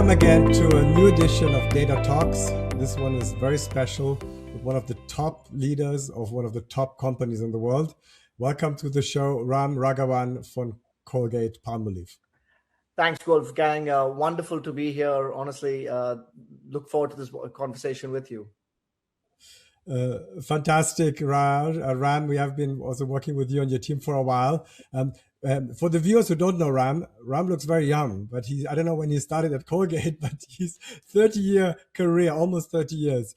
Welcome again to a new edition of Data Talks. This one is very special with one of the top leaders of one of the top companies in the world. Welcome to the show, Ram Raghavan from Colgate-Palmolive. Thanks, Wolfgang. Wonderful to be here. Honestly, look forward to this conversation with you. Fantastic, Ram. We have been also working with you and your team for a while. For the viewers who don't know Ram looks very young, but I don't know when he started at Colgate, but he's 30-year career, almost 30 years.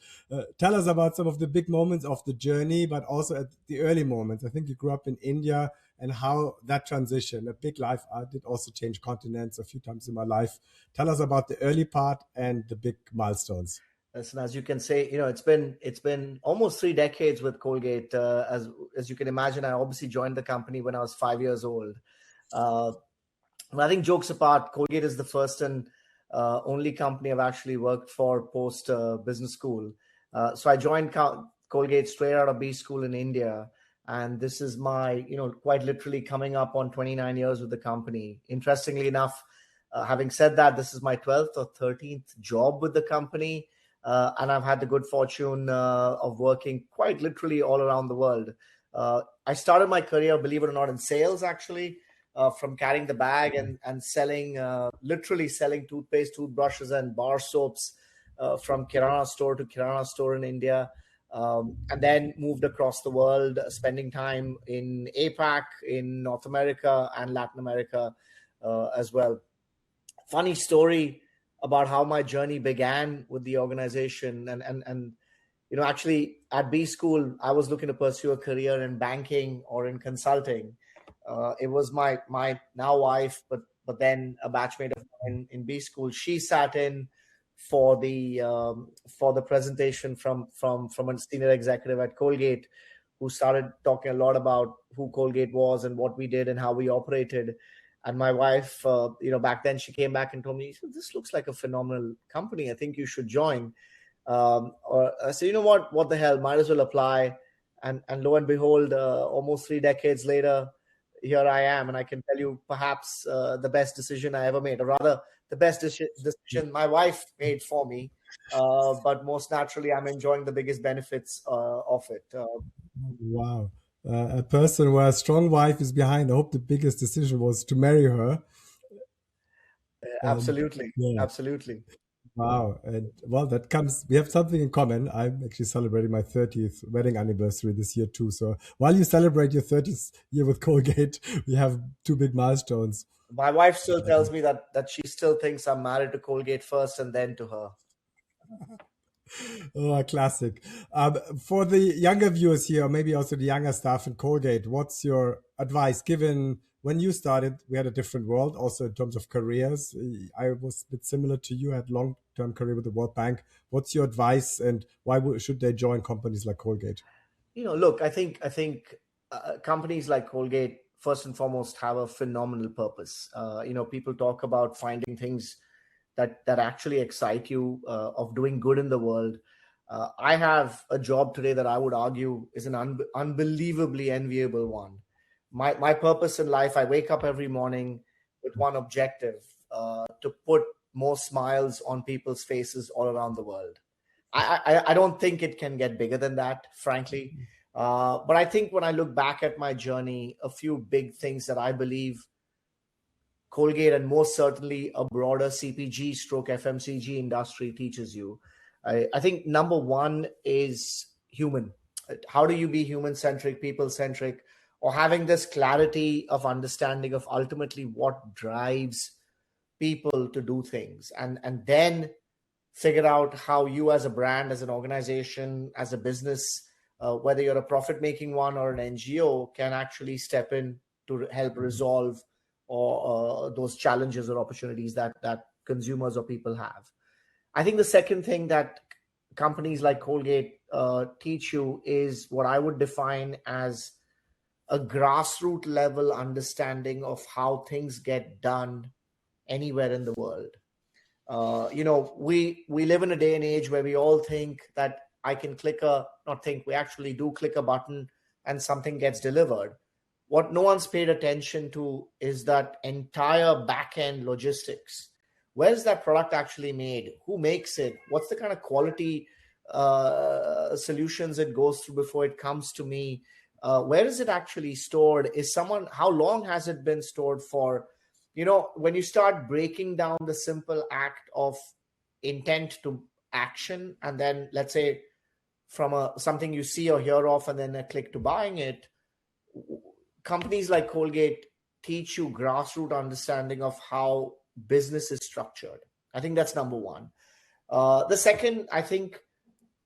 Tell us about some of the big moments of the journey, but also at the early moments. I think you grew up in India and how that transition, a big life. I did also change continents a few times in my life. Tell us about the early part and the big milestones. Listen, as you can say, it's been almost 3 decades with Colgate. As you can imagine, I obviously joined the company when I was 5 years old. I think jokes apart, Colgate is the first and only company I've actually worked for post business school. So I joined Colgate straight out of B school in India. And this is my, quite literally coming up on 29 years with the company. Interestingly enough, having said that, this is my 12th or 13th job with the company. And I've had the good fortune of working quite literally all around the world. I started my career, believe it or not, in sales, actually, from carrying the bag and selling, literally selling toothpaste, toothbrushes, and bar soaps from Kirana store to Kirana store in India. And then moved across the world, spending time in APAC, in North America, and Latin America as well. Funny story about how my journey began with the organization. And actually at B school, I was looking to pursue a career in banking or in consulting. It was my now wife, but then a batchmate of mine in B school. She sat in for the presentation from a senior executive at Colgate, who started talking a lot about who Colgate was and what we did and how we operated. And my wife, back then she came back and told me, this looks like a phenomenal company. I think you should join. Or I said, what the hell, might as well apply. And lo and behold, almost 3 decades later, here I am. And I can tell you perhaps the best decision I ever made, or rather the best decision my wife made for me. But most naturally, I'm enjoying the biggest benefits of it. Wow. A person where a strong wife is behind. I hope the biggest decision was to marry her. Absolutely. Yeah. Absolutely. Wow. And well, we have something in common. I'm actually celebrating my 30th wedding anniversary this year too. So while you celebrate your 30th year with Colgate, we have 2 big milestones. My wife still tells me that she still thinks I'm married to Colgate first and then to her. Oh, classic. For the younger viewers here, or maybe also the younger staff in Colgate, what's your advice? Given when you started, we had a different world, also in terms of careers. I was a bit similar to you, I had long-term career with the World Bank. What's your advice, and why should they join companies like Colgate? Look, I think companies like Colgate, first and foremost, have a phenomenal purpose. People talk about finding things that actually excite you, of doing good in the world. I have a job today that I would argue is an unbelievably enviable one. My purpose in life, I wake up every morning with one objective, to put more smiles on people's faces all around the world. I don't think it can get bigger than that, frankly. But I think when I look back at my journey, a few big things that I believe Colgate and most certainly a broader CPG stroke FMCG industry teaches you. I think number one is human. How do you be human-centric, people-centric, or having this clarity of understanding of ultimately what drives people to do things, and then figure out how you as a brand, as an organization, as a business, whether you're a profit-making one or an NGO, can actually step in to help resolve or those challenges or opportunities that consumers or people have. I think the second thing that companies like Colgate teach you is what I would define as a grassroots level understanding of how things get done anywhere in the world. We live in a day and age where we all think that I can we actually do click a button and something gets delivered. What no one's paid attention to is that entire back-end logistics, where is that product actually made? Who makes it? What's the kind of quality solutions it goes through before it comes to me? Where is it actually stored? How long has it been stored for? When you start breaking down the simple act of intent to action, and then let's say from something you see or hear of, and then a click to buying it, companies like Colgate teach you grassroots understanding of how business is structured. I think that's number one. The second, I think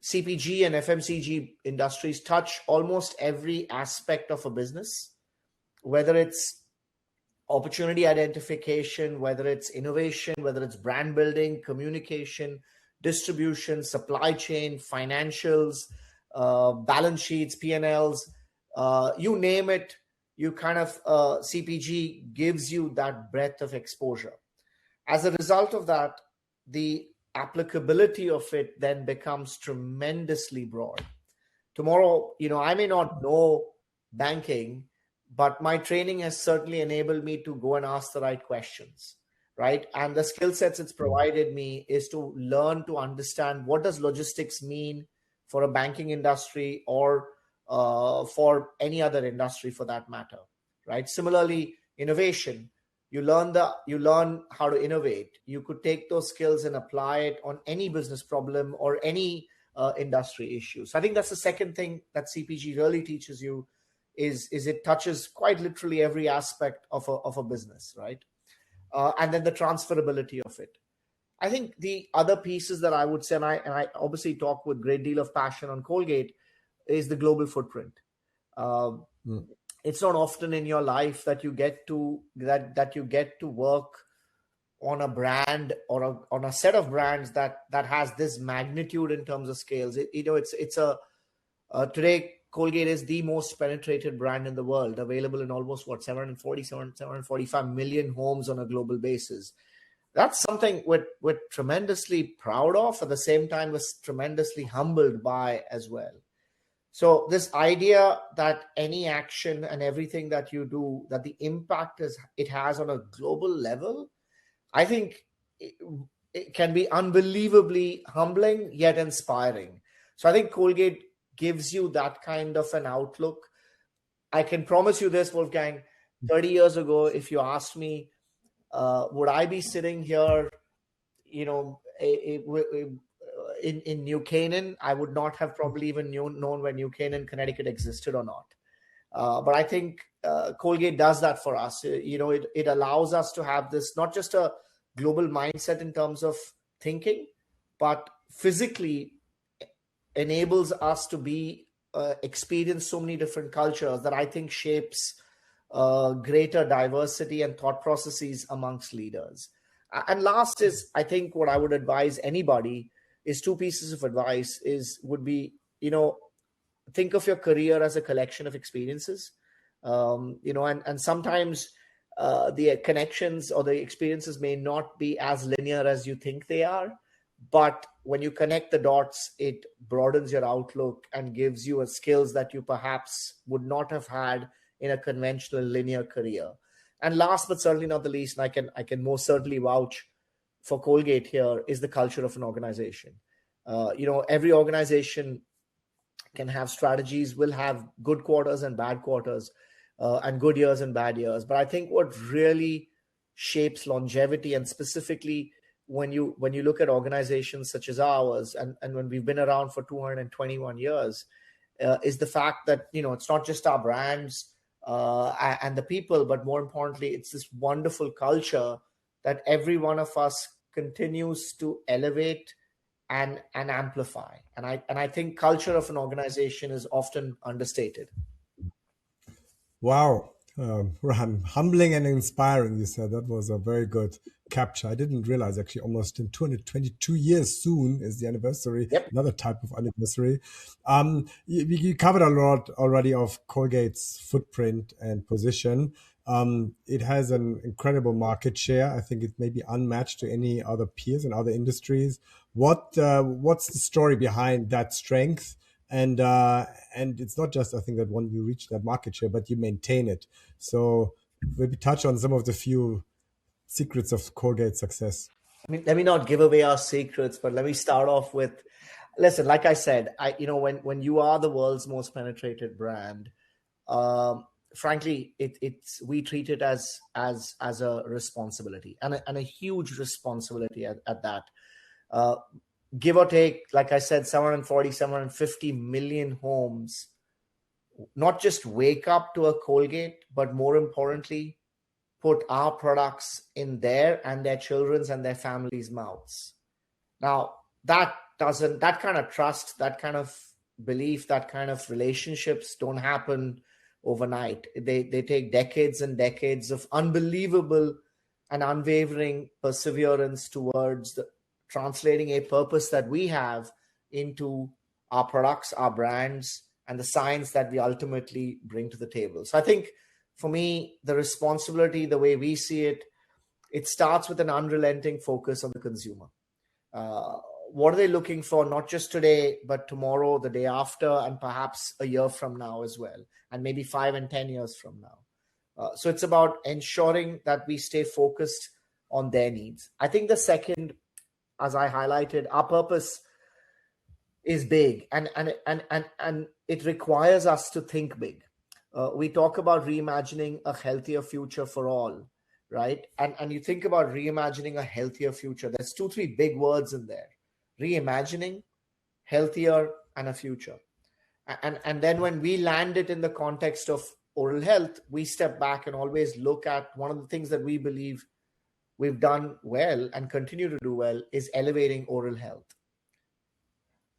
CPG and FMCG industries touch almost every aspect of a business, whether it's opportunity identification, whether it's innovation, whether it's brand building, communication, distribution, supply chain, financials, balance sheets, P&Ls, you name it. You kind of CPG gives you that breadth of exposure. As a result of that, the applicability of it then becomes tremendously broad. Tomorrow, I may not know banking, but my training has certainly enabled me to go and ask the right questions, right? And the skill sets it's provided me is to learn to understand what does logistics mean for a banking industry or for any other industry for that matter, right? Similarly, innovation. You learn how to innovate. You could take those skills and apply it on any business problem or any industry issue. So I think that's the second thing that CPG really teaches you is it touches quite literally every aspect of a business, right? And then the transferability of it. I think the other pieces that I would say, and I obviously talk with a great deal of passion on Colgate, is the global footprint. It's not often in your life that you get to work on a brand or on a set of brands that has this magnitude in terms of scales. Today Colgate is the most penetrated brand in the world, available in almost 745 million homes on a global basis. That's something we're tremendously proud of. At the same time, we're tremendously humbled by as well. So this idea that any action and everything that you do, that the impact it has on a global level, I think it can be unbelievably humbling yet inspiring. So I think Colgate gives you that kind of an outlook. I can promise you this, Wolfgang, 30 years ago, if you asked me, would I be sitting here, in New Canaan, I would not have probably even known when New Canaan, Connecticut existed or not. But I think Colgate does that for us. It allows us to have this, not just a global mindset in terms of thinking, but physically enables us to experience so many different cultures that I think shapes greater diversity and thought processes amongst leaders. And last is, I think what I would advise anybody is two pieces of advice would be, think of your career as a collection of experiences, and sometimes the connections or the experiences may not be as linear as you think they are. But when you connect the dots, it broadens your outlook and gives you skills that you perhaps would not have had in a conventional linear career. And last but certainly not the least, and I can most certainly vouch for Colgate here, is the culture of an organization. Every organization can have strategies, will have good quarters and bad quarters, and good years and bad years. But I think what really shapes longevity, and specifically when you look at organizations such as ours, and when we've been around for 221 years, is the fact that it's not just our brands and the people, but more importantly, it's this wonderful culture that every one of us continues to elevate and amplify. And I think culture of an organization is often understated. Wow. Ram, humbling and inspiring, you said. That was a very good capture. I didn't realize actually almost in 222 years soon is the anniversary, Yep. Another type of anniversary. You covered a lot already of Colgate's footprint and position. It has an incredible market share. I think it may be unmatched to any other peers in other industries. What's the story behind that strength? And it's not just, I think, that when you reach that market share, but you maintain it. So maybe touch on some of the few secrets of Colgate's success. I mean, let me not give away our secrets, but let me start off with, listen, like I said, when you are the world's most penetrated brand, um, frankly, we treat it as a responsibility, and a huge responsibility at that. Uh, Give or take, like I said, 740, 750 million homes not just wake up to a Colgate, but more importantly, put our products in their and their children's and their families' mouths. Now, that kind of trust, that kind of belief, that kind of relationships don't happen overnight. They take decades and decades of unbelievable and unwavering perseverance towards translating a purpose that we have into our products, our brands, and the science that we ultimately bring to the table. So I think for me, the responsibility, the way we see it, it starts with an unrelenting focus on the consumer. Uh, what are they looking for, not just today, but tomorrow, the day after, and perhaps a year from now as well, and maybe 5 and 10 years from now. So it's about ensuring that we stay focused on their needs. I think the second, as I highlighted, our purpose is big, and it requires us to think big. We talk about reimagining a healthier future for all, right? And you think about reimagining a healthier future. There's 2, 3 big words in there: reimagining, healthier, and a future. And then when we land it in the context of oral health, we step back and always look at one of the things that we believe we've done well and continue to do well is elevating oral health.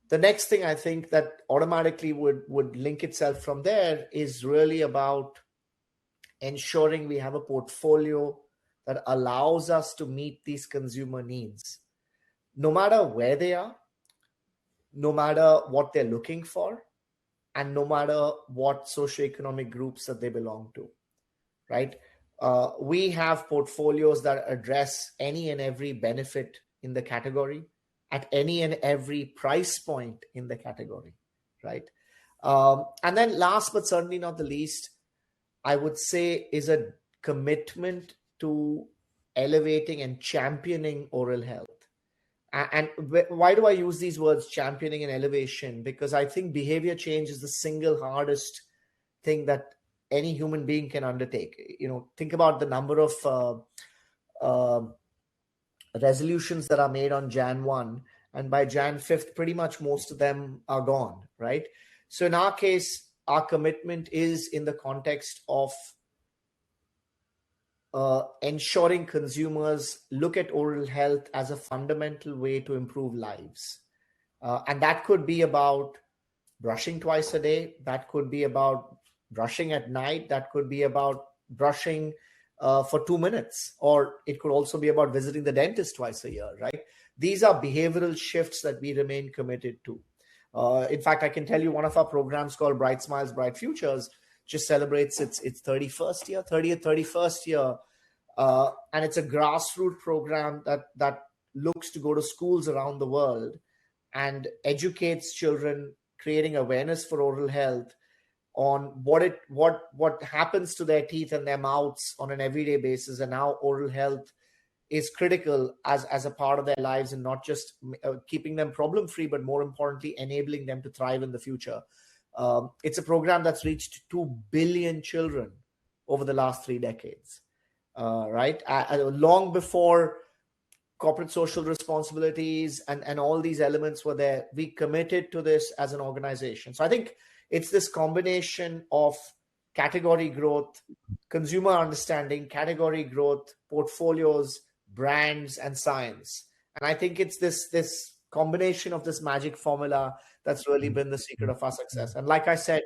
The next thing I think that automatically would link itself from there is really about ensuring we have a portfolio that allows us to meet these consumer needs, no matter where they are, no matter what they're looking for, and no matter what socioeconomic groups that they belong to, right? We have portfolios that address any and every benefit in the category at any and every price point in the category, right? And then last but certainly not the least, I would say is a commitment to elevating and championing oral health. And why do I use these words, championing and elevation? Because I think behavior change is the single hardest thing that any human being can undertake. Think about the number of resolutions that are made on Jan 1, and by Jan 5th, pretty much most of them are gone, right? So in our case, our commitment is in the context of ensuring consumers look at oral health as a fundamental way to improve lives. And that could be about brushing twice a day. That could be about brushing at night. That could be about brushing for 2 minutes. Or it could also be about visiting the dentist twice a year, right? These are behavioral shifts that we remain committed to. In fact, I can tell you one of our programs called Bright Smiles, Bright Futures just celebrates its 31st year. And it's a grassroots program that looks to go to schools around the world and educates children, creating awareness for oral health on what happens to their teeth and their mouths on an everyday basis, and how oral health is critical as a part of their lives, and not just keeping them problem free, but more importantly, enabling them to thrive in the future. It's a program that's reached 2 billion children over the last 3 decades, right? Long before corporate social responsibilities and all these elements were there, we committed to this as an organization. So I think it's this combination of category growth, consumer understanding, category growth, portfolios, brands, and science. And I think it's this combination of this magic formula that's really been the secret of our success. And like I said,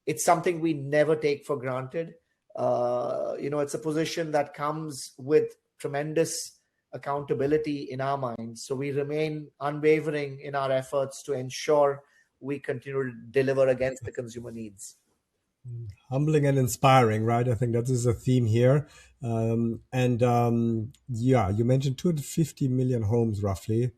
it's something we never take for granted. It's a position that comes with tremendous accountability in our minds. So we remain unwavering in our efforts to ensure we continue to deliver against the consumer needs. Humbling and inspiring, right? I think that is a theme here. You mentioned 250 million homes roughly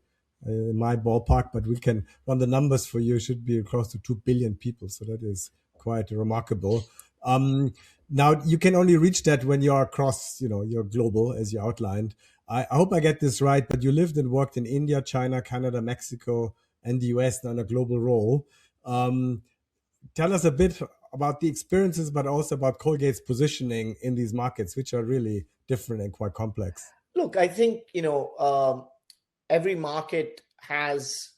in my ballpark, but the numbers for you should be close to 2 billion people. So that is quite remarkable. Now you can only reach that when you are across, you're global, as you outlined. I hope I get this right, but you lived and worked in India, China, Canada, Mexico, and the US now in a global role. Um, Tell us a bit about the experiences, but also about Colgate's positioning in these markets, which are really different and quite complex. Look, I think, every market has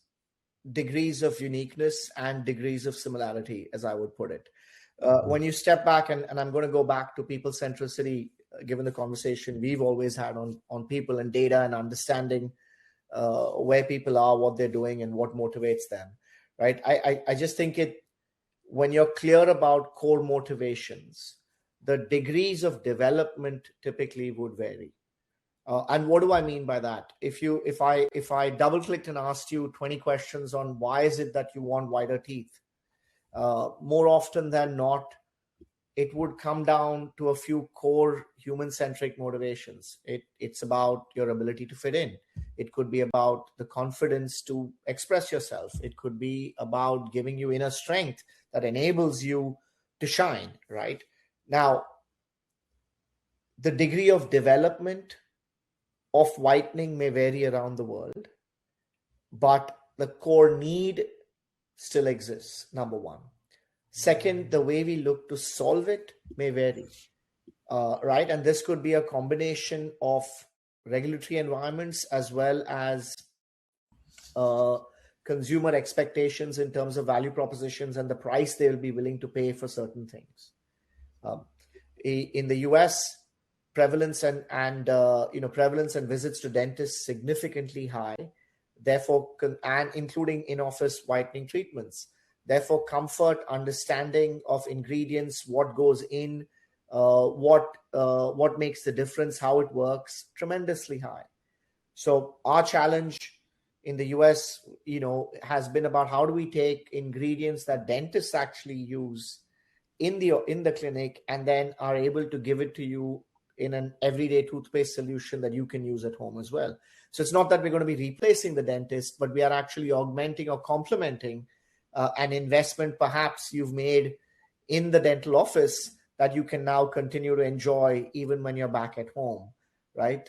degrees of uniqueness and degrees of similarity, as I would put it. When you step back, and I'm going to go back to people centricity, given the conversation we've always had on people and data and understanding where people are, what they're doing, and what motivates them, right? I just think when you're clear about core motivations, the degrees of development typically would vary. And what do I mean by that? If I double clicked and asked you 20 questions on why is it that you want whiter teeth, more often than not, it would come down to a few core human-centric motivations. It's about your ability to fit in. It could be about the confidence to express yourself. It could be about giving you inner strength that enables you to shine, right? Now, the degree of development of whitening may vary around the world, but the core need still exists, number one. Second, the way we look to solve it may vary, right? And this could be a combination of regulatory environments as well as consumer expectations in terms of value propositions and the price they will be willing to pay for certain things. In the US, prevalence and visits to dentists significantly high, therefore, and including in-office whitening treatments. Therefore, comfort, understanding of ingredients, what goes in, what makes the difference, how it works, tremendously high. So our challenge in the US, has been about how do we take ingredients that dentists actually use in the clinic and then are able to give it to you in an everyday toothpaste solution that you can use at home as well. So it's not that we're going to be replacing the dentist, but we are actually augmenting or complementing an investment perhaps you've made in the dental office that you can now continue to enjoy even when you're back at home, right?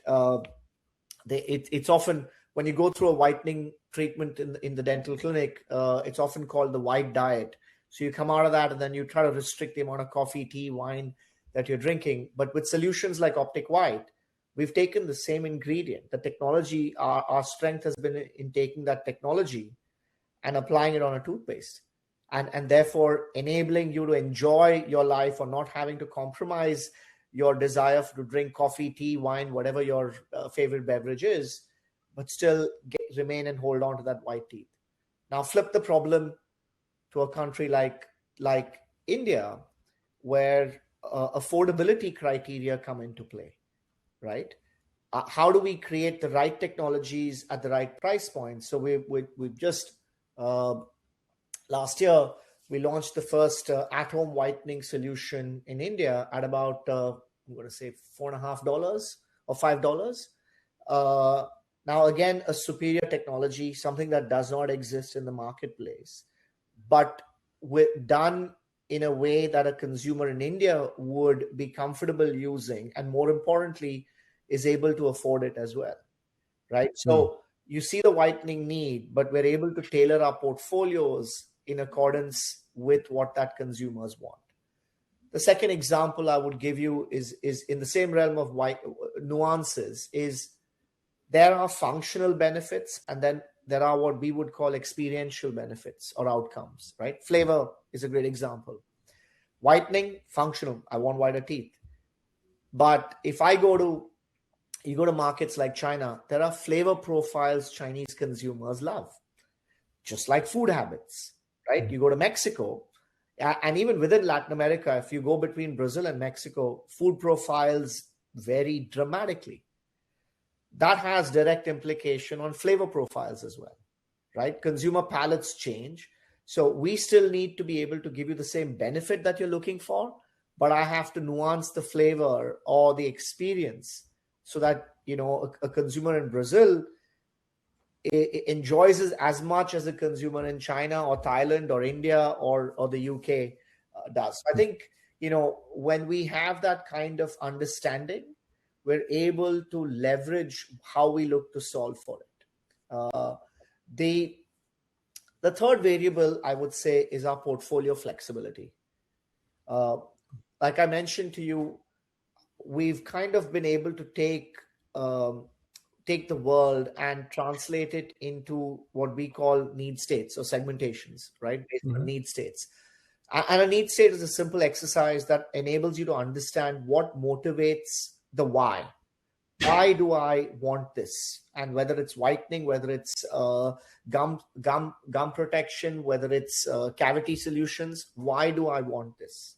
It's often, when you go through a whitening treatment in the dental clinic, it's often called the white diet. So you come out of that and then you try to restrict the amount of coffee, tea, wine that you're drinking. But with solutions like Optic White, we've taken the same ingredient. The technology, our strength has been in taking that technology and applying it on a toothpaste. And therefore enabling you to enjoy your life or not having to compromise your desire to drink coffee, tea, wine, whatever your favorite beverage is, but still remain and hold on to that white teeth. Now flip the problem to a country like India, where affordability criteria come into play, right? How do we create the right technologies at the right price point? So we've just last year we launched the first at-home whitening solution in India at about I'm going to say $4.50 or $5. Now again, a superior technology, something that does not exist in the marketplace, but done in a way that a consumer in India would be comfortable using, and more importantly, is able to afford it as well, right? So you see the whitening need, but we're able to tailor our portfolios in accordance with what that consumers want. The second example I would give you is in the same realm of nuances, is there are functional benefits and then there are what we would call experiential benefits or outcomes, right? Flavor is a great example. Whitening, functional. I want whiter teeth. But if you go to markets like China, there are flavor profiles Chinese consumers love, just like food habits, right? You go to Mexico, and even within Latin America, if you go between Brazil and Mexico, food profiles vary dramatically. That has direct implication on flavor profiles as well, right? Consumer palates change. So we still need to be able to give you the same benefit that you're looking for, but I have to nuance the flavor or the experience so that, a consumer in Brazil enjoys it as much as a consumer in China or Thailand or India or the UK does. So I think, when we have that kind of understanding, we're able to leverage how we look to solve for it. The third variable, I would say, is our portfolio flexibility. Like I mentioned to you, we've kind of been able to take the world and translate it into what we call need states or segmentations, right? Based on need states. And a need state is a simple exercise that enables you to understand what motivates the why. Why do I want this? And whether it's whitening, whether it's gum protection, whether it's cavity solutions, why do I want this?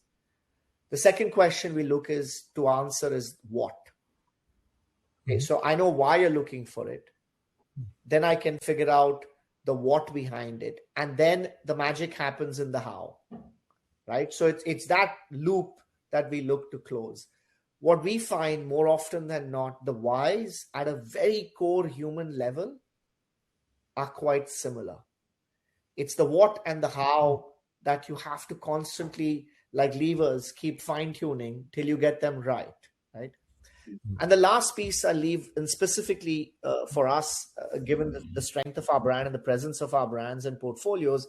The second question we look to answer is what. Okay, so I know why you're looking for it. Then I can figure out the what behind it, and then the magic happens in the how. Right? So it's that loop that we look to close. What we find more often than not, the whys at a very core human level are quite similar. It's the what and the how that you have to constantly, like levers, keep fine-tuning till you get them right? And the last piece I leave, and specifically for us, given the strength of our brand and the presence of our brands and portfolios,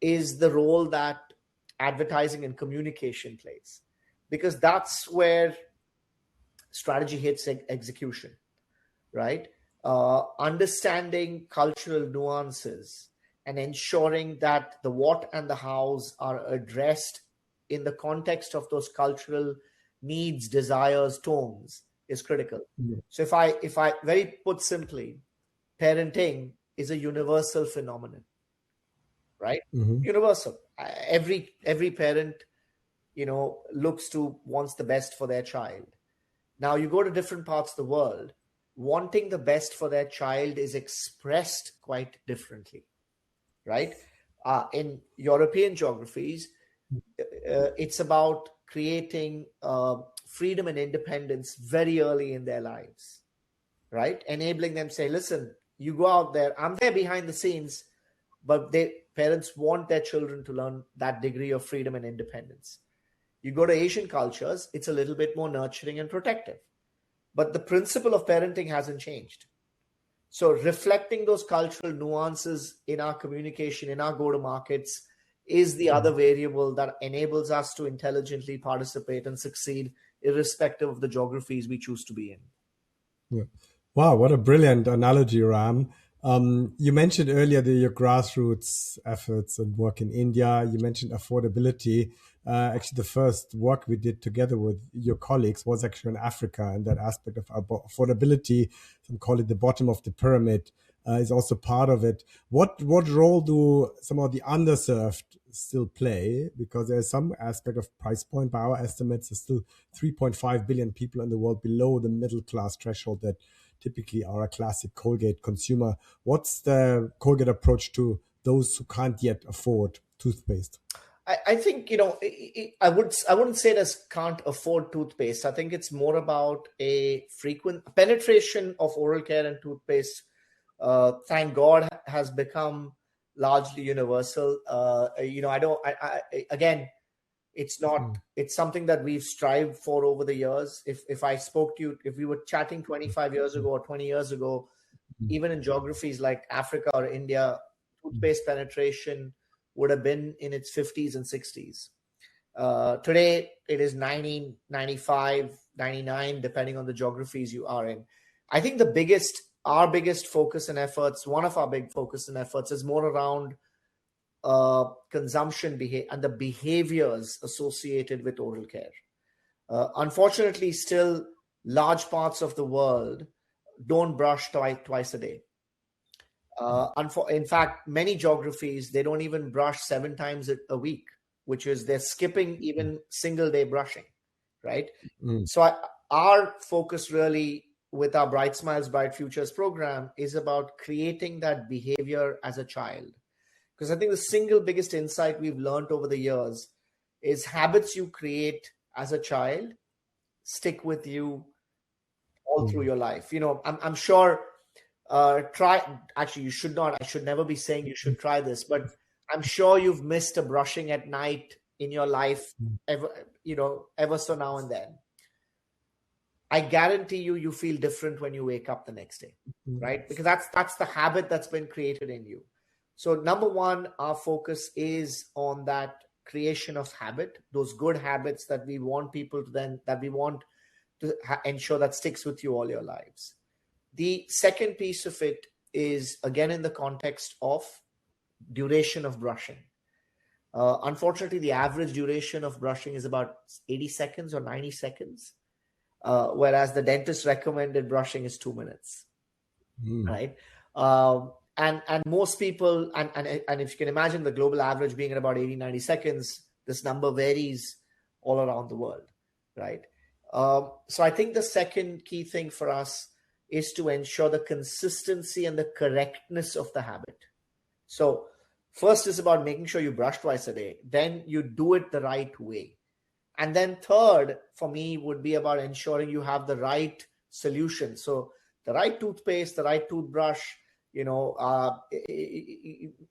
is the role that advertising and communication plays, because that's where strategy hits execution, right? Understanding cultural nuances and ensuring that the what and the hows are addressed in the context of those cultural needs, desires, tones is critical. So if I very put simply, parenting is a universal phenomenon, right? Universal. Every parent, wants the best for their child. Now you go to different parts of the world, wanting the best for their child is expressed quite differently, right? In European geographies, it's about creating freedom and independence very early in their lives, right? Enabling them, say, listen, you go out there, I'm there behind the scenes, but parents want their children to learn that degree of freedom and independence. You go to Asian cultures, it's a little bit more nurturing and protective. But the principle of parenting hasn't changed. So reflecting those cultural nuances in our communication, in our go-to-markets, is the other variable that enables us to intelligently participate and succeed irrespective of the geographies we choose to be in. Yeah. Wow, what a brilliant analogy, Ram. You mentioned earlier your grassroots efforts and work in India. You mentioned affordability. Actually, the first work we did together with your colleagues was actually in Africa, and that aspect of affordability, some call it the bottom of the pyramid, is also part of it. What role do some of the underserved still play? Because there's some aspect of price point. By our estimates, there's still 3.5 billion people in the world below the middle class threshold that typically are a classic Colgate consumer. What's the Colgate approach to those who can't yet afford toothpaste? I think, I wouldn't say this can't afford toothpaste. I think it's more about a frequent penetration of oral care and toothpaste. Thank God, has become largely universal. Again, it's not, it's something that we've strived for over the years. If I spoke to you, if we were chatting 25 years ago or 20 years ago, even in geographies like Africa or India, toothpaste penetration would have been in its 50s and 60s. Today, it is 90, 95, 99, depending on the geographies you are in. I think our biggest focus and efforts, one of our big focus and efforts, is more around consumption behavior and the behaviors associated with oral care. Unfortunately, still large parts of the world don't brush twice a day. In fact, many geographies, they don't even brush 7 times a week, which is they're skipping even single day brushing, right? So our focus really with our Bright Smiles, Bright Futures program is about creating that behavior as a child. Because I think the single biggest insight we've learned over the years is habits you create as a child stick with you all through your life. I'm sure you should not, I should never be saying you should try this, but I'm sure you've missed a brushing at night in your life ever so now and then. I guarantee you feel different when you wake up the next day, right? Because that's the habit that's been created in you. So number one, our focus is on that creation of habit, those good habits that we want people to that we want to ensure that sticks with you all your lives. The second piece of it is, again, in the context of duration of brushing. Unfortunately, the average duration of brushing is about 80 seconds or 90 seconds, whereas the dentist recommended brushing is 2 minutes, right? And most people, and if you can imagine the global average being at about 80, 90 seconds, this number varies all around the world, right? So I think the second key thing for us is to ensure the consistency and the correctness of the habit. So first is about making sure you brush twice a day, then you do it the right way. And then third, for me, would be about ensuring you have the right solution. So the right toothpaste, the right toothbrush,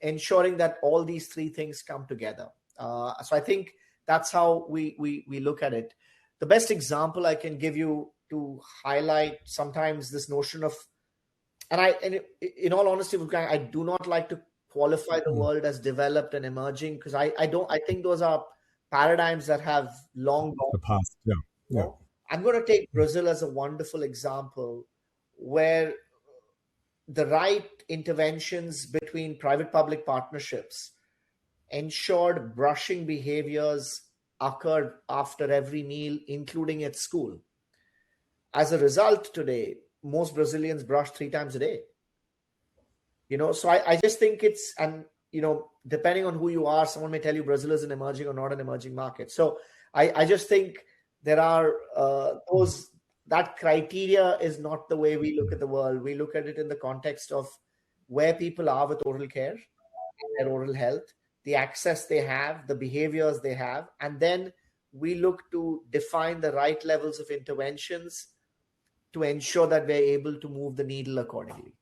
ensuring that all these three things come together. So I think that's how we look at it. The best example I can give you to highlight sometimes this notion of, and in all honesty, Wolfgang, I do not like to qualify the world as developed and emerging, because I think those are paradigms that have long gone. The past, yeah. Yeah. I'm going to take Brazil as a wonderful example, where the right interventions between private-public partnerships ensured brushing behaviors occurred after every meal, including at school. As a result, today, most Brazilians brush 3 times a day. So I just think it's, and depending on who you are, someone may tell you Brazil is an emerging or not an emerging market. So I just think there are that criteria is not the way we look at the world. We look at it in the context of where people are with oral care, their oral health, the access they have, the behaviors they have, and then we look to define the right levels of interventions to ensure that we're able to move the needle accordingly.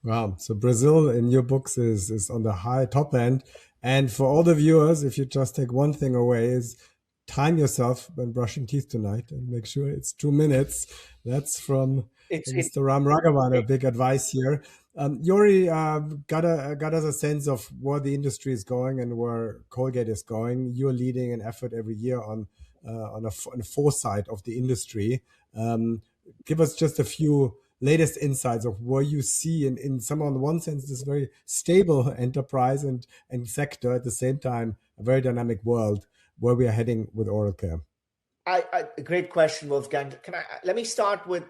Wow. So Brazil in your books is on the high top end. And for all the viewers, if you just take one thing away, is time yourself when brushing teeth tonight and make sure it's 2 minutes. That's from Mr. Ram Raghavan, a big advice here. Yori got us a sense of where the industry is going and where Colgate is going. You're leading an effort every year on a foresight of the industry. Give us just a few latest insights of where you see in some, on the one sense, this very stable enterprise and sector, at the same time a very dynamic world, where we are heading with oral care. Great question, Wolfgang. Let me start with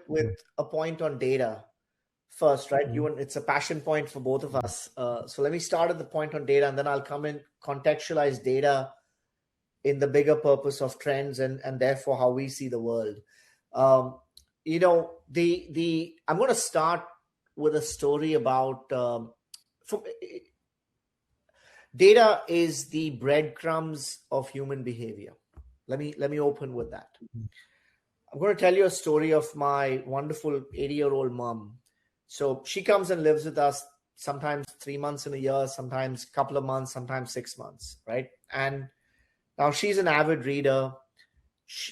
a point on data first, right? It's a passion point for both of us. So let me start at the point on data, and then I'll come in contextualize data in the bigger purpose of trends and therefore how we see the world. I'm going to start with a story about data is the breadcrumbs of human behavior. Let me open with that. I'm going to tell you a story of my wonderful 80-year-old mom. So she comes and lives with us sometimes 3 months in a year, sometimes a couple of months, sometimes 6 months, right? And now she's an avid reader.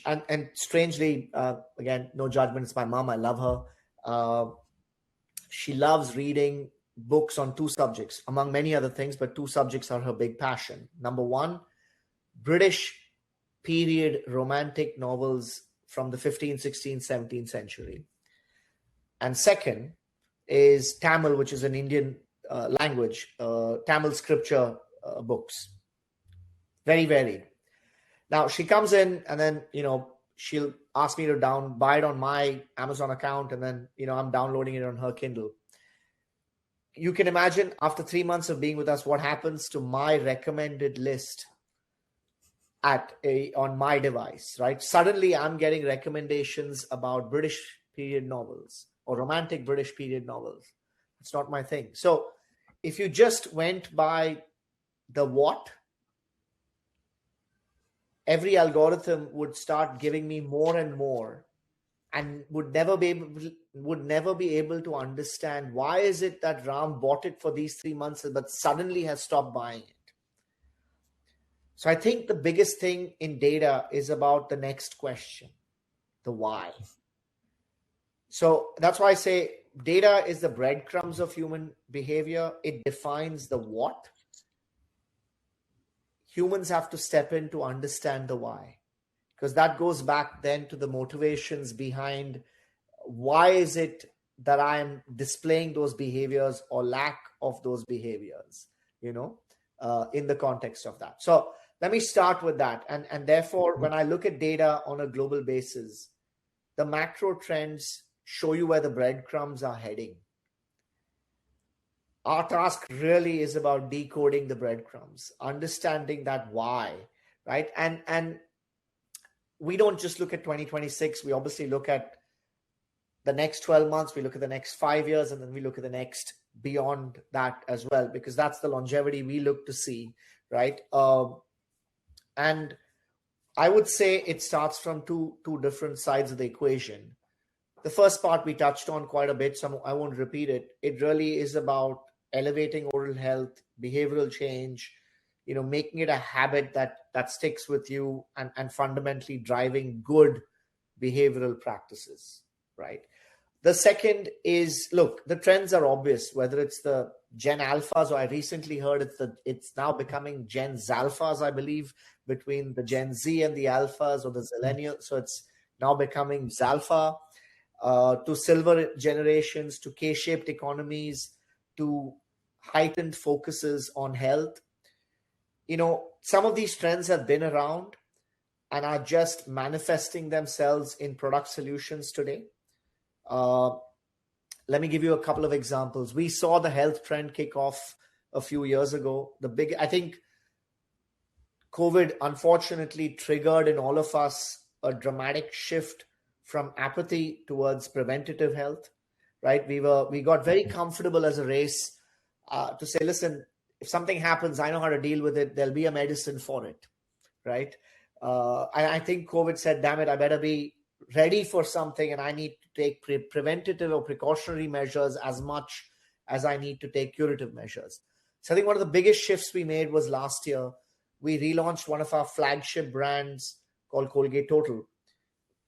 And strangely, again, no judgment, it's my mom, I love her. She loves reading books on 2 subjects, among many other things, but 2 subjects are her big passion. Number 1, British period romantic novels from the 15th, 16th, 17th century. And second is Tamil, which is an Indian language, Tamil scripture books. Very varied. Now she comes in and then, she'll ask me to buy it on my Amazon account, and then, I'm downloading it on her Kindle. You can imagine after 3 months of being with us, what happens to my recommended list on my device, right? Suddenly I'm getting recommendations about British period novels or romantic British period novels. It's not my thing. So if you just went by the what, every algorithm would start giving me more and more, and would never be able to understand why is it that Ram bought it for these 3 months but suddenly has stopped buying it. So I think the biggest thing in data is about the next question. the why. So that's why I say data is the breadcrumbs of human behavior. It defines the what. Humans have to step in to understand the why, because that goes back then to the motivations behind why is it that I'm displaying those behaviors or lack of those behaviors, in the context of that. So let me start with that. And therefore, when I look at data on a global basis, the macro trends show you where the breadcrumbs are heading. Our task really is about decoding the breadcrumbs, understanding that why, right? And we don't just look at 2026. We obviously look at the next 12 months, we look at the next 5 years, and then we look at the next beyond that as well, because that's the longevity we look to see, right? And I would say it starts from two different sides of the equation. The first part we touched on quite a bit, so I won't repeat it. It really is about elevating oral health, behavioral change, making it a habit that sticks with you, and fundamentally driving good behavioral practices, right? The second is, look, the trends are obvious, whether it's the Gen Alphas, or I recently heard it's now becoming Gen Zalphas, I believe, between the Gen Z and the Alphas, or the Zillennials. So it's now becoming Zalpha, to silver generations, to K-shaped economies, to heightened focuses on health. Some of these trends have been around and are just manifesting themselves in product solutions today. Let me give you a couple of examples. We saw the health trend kick off a few years ago. I think COVID unfortunately triggered in all of us a dramatic shift from apathy towards preventative health, right? We got very comfortable as a race to say, listen, if something happens, I know how to deal with it. There'll be a medicine for it, right? And I think COVID said, damn it, I better be ready for something, and I need to take preventative or precautionary measures as much as I need to take curative measures. So I think one of the biggest shifts we made was last year. We relaunched one of our flagship brands called Colgate Total.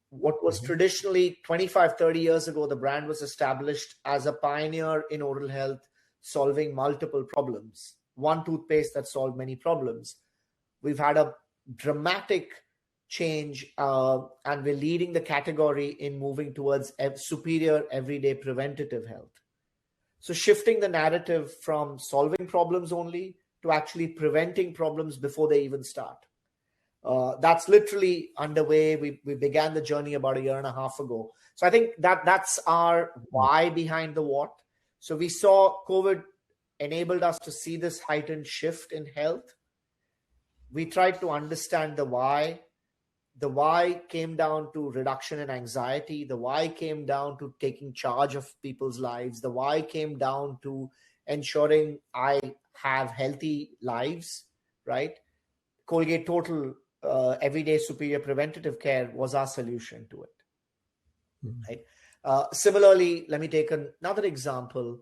What was traditionally 25, 30 years ago, the brand was established as a pioneer in oral health, solving multiple problems. One toothpaste that solved many problems. We've had a dramatic change, and we're leading the category in moving towards superior everyday preventative health. So shifting the narrative from solving problems only to actually preventing problems before they even start. That's literally underway. We began the journey about a year and a half ago. So I think that's our why behind the what. So we saw COVID enabled us to see this heightened shift in health. We tried to understand the why. The why came down to reduction in anxiety. The why came down to taking charge of people's lives. The why came down to ensuring I have healthy lives, right? Colgate Total, everyday superior preventative care, was our solution to it, right? Similarly, let me take another example.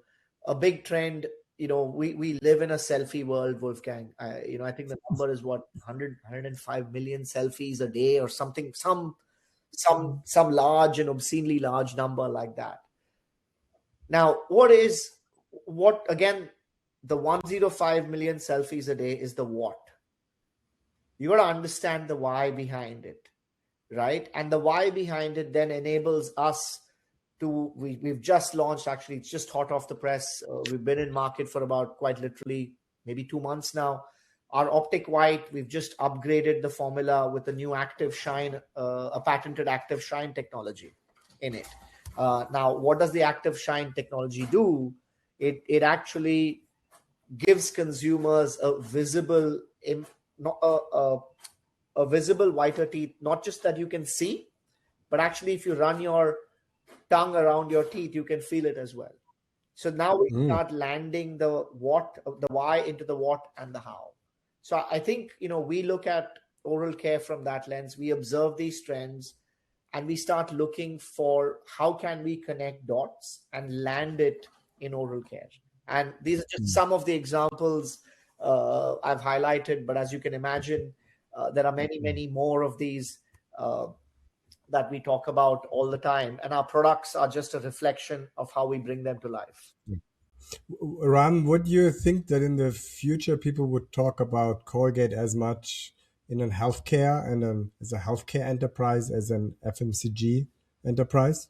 A big trend, we live in a selfie world, Wolfgang. I think the number is 105 million selfies a day or something, some large and obscenely large number like that. Now, again, the 105 million selfies a day is the what. You got to understand the why behind it, right? And the why behind it then enables us we've just launched, actually, it's just hot off the press. We've been in market for about quite literally maybe 2 months now. Our Optic White, we've just upgraded the formula with a new active shine, a patented active shine technology in it. Now, what does the active shine technology do? It actually gives consumers a visible whiter teeth, not just that you can see, but actually if you run your tongue around your teeth, you can feel it as well. So now we start landing the why into the what and the how. So I think, we look at oral care from that lens. We observe these trends and we start looking for how can we connect dots and land it in oral care. And these are just some of the examples I've highlighted, but as you can imagine, there are many, many more of these. The that we talk about all the time, and our products are just a reflection of how we bring them to life. Ram, would you think that in the future people would talk about Colgate as much in an healthcare and as a healthcare enterprise as an FMCG enterprise?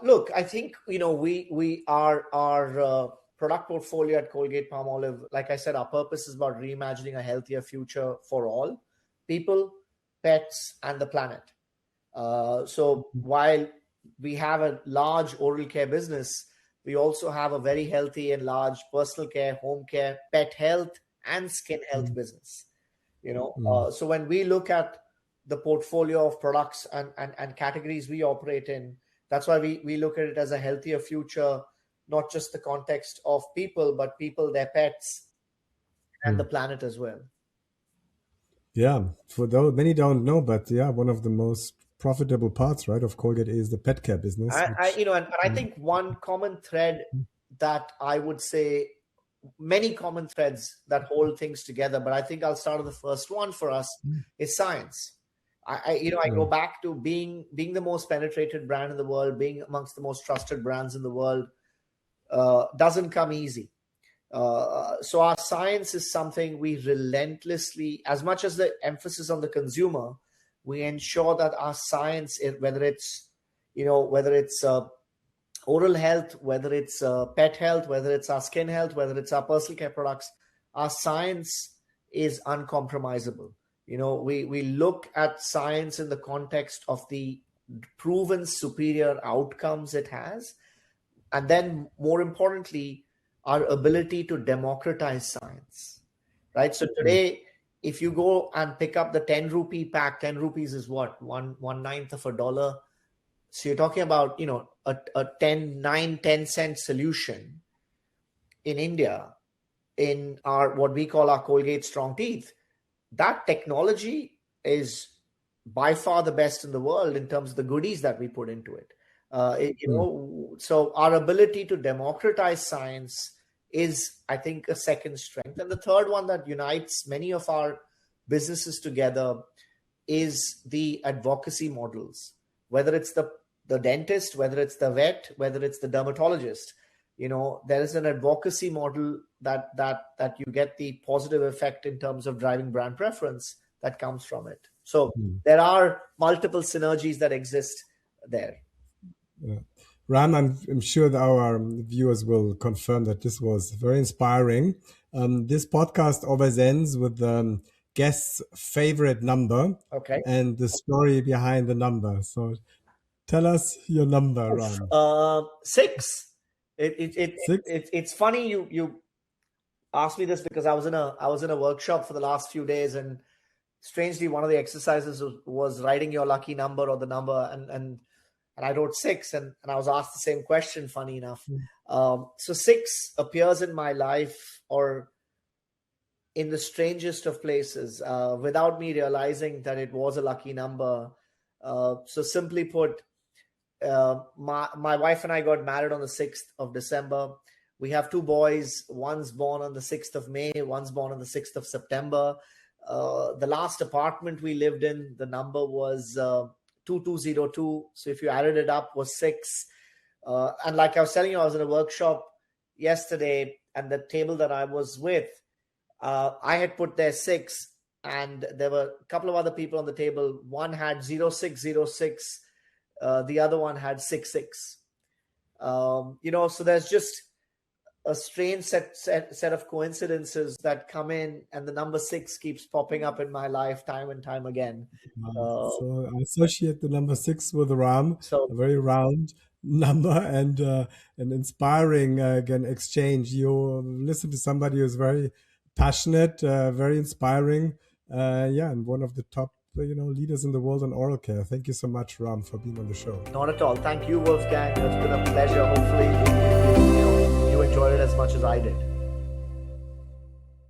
Look, I think we are our product portfolio at Colgate-Palmolive. Like I said, our purpose is about reimagining a healthier future for all people, pets, and the planet. So while we have a large oral care business, we also have a very healthy and large personal care, home care, pet health, and skin health business. So when we look at the portfolio of products and categories we operate in, that's why we look at it as a healthier future, not just the context of people, but people, their pets, and the planet as well. Yeah, for those many don't know, but yeah, one of the most profitable parts, right, of Colgate is the pet care business. I think one common thread that I would say, many common threads that hold things together, but I think I'll start with the first one for us is science. I go back to being the most penetrated brand in the world, being amongst the most trusted brands in the world, doesn't come easy. So our science is something we relentlessly, as much as the emphasis on the consumer, we ensure that our science, whether it's oral health, whether it's pet health, whether it's our skin health, whether it's our personal care products, our science is uncompromisable. We look at science in the context of the proven superior outcomes it has, and then more importantly, our ability to democratize science, right? So today, if you go and pick up the 10 rupee pack, 10 rupees is what? 1/9 of $1. So you're talking about, a 10 cent solution in India in our, what we call our Colgate Strong Teeth. That technology is by far the best in the world in terms of the goodies that we put into it. So our ability to democratize science is, I think, a second strength. And the third one that unites many of our businesses together is the advocacy models, whether it's the dentist, whether it's the vet, whether it's the dermatologist. There is an advocacy model that you get the positive effect in terms of driving brand preference that comes from it. So there are multiple synergies that exist there. Ram, I'm sure that our viewers will confirm that this was very inspiring. This podcast always ends with the guest's favorite number and the story behind the number. So tell us your number, Ram. 6. It's funny you asked me this because I was in a workshop for the last few days, and strangely one of the exercises was writing your lucky number or the number, and I wrote 6, and I was asked the same question, funny enough. So 6 appears in my life or in the strangest of places without me realizing that it was a lucky number. So simply put, my wife and I got married on the 6th of December. We have 2 boys. One's born on the 6th of May. One's born on the 6th of September. The last apartment we lived in, the number was 2202. So if you added it up, was 6. And like I was telling you, I was in a workshop yesterday, and the table that I was with, I had put there 6, and there were a couple of other people on the table. One had 0606. The other one had 66. So there's just a strange set of coincidences that come in, and the number 6 keeps popping up in my life time and time again. So I associate the number 6 with Ram, a very round number, and an inspiring again exchange. You listen to somebody who's very passionate, very inspiring, and one of the top leaders in the world on oral care. Thank you so much, Ram, for being on the show. Not at all. Thank you, Wolfgang. It's been a pleasure. Hopefully, you enjoyed it as much as I did.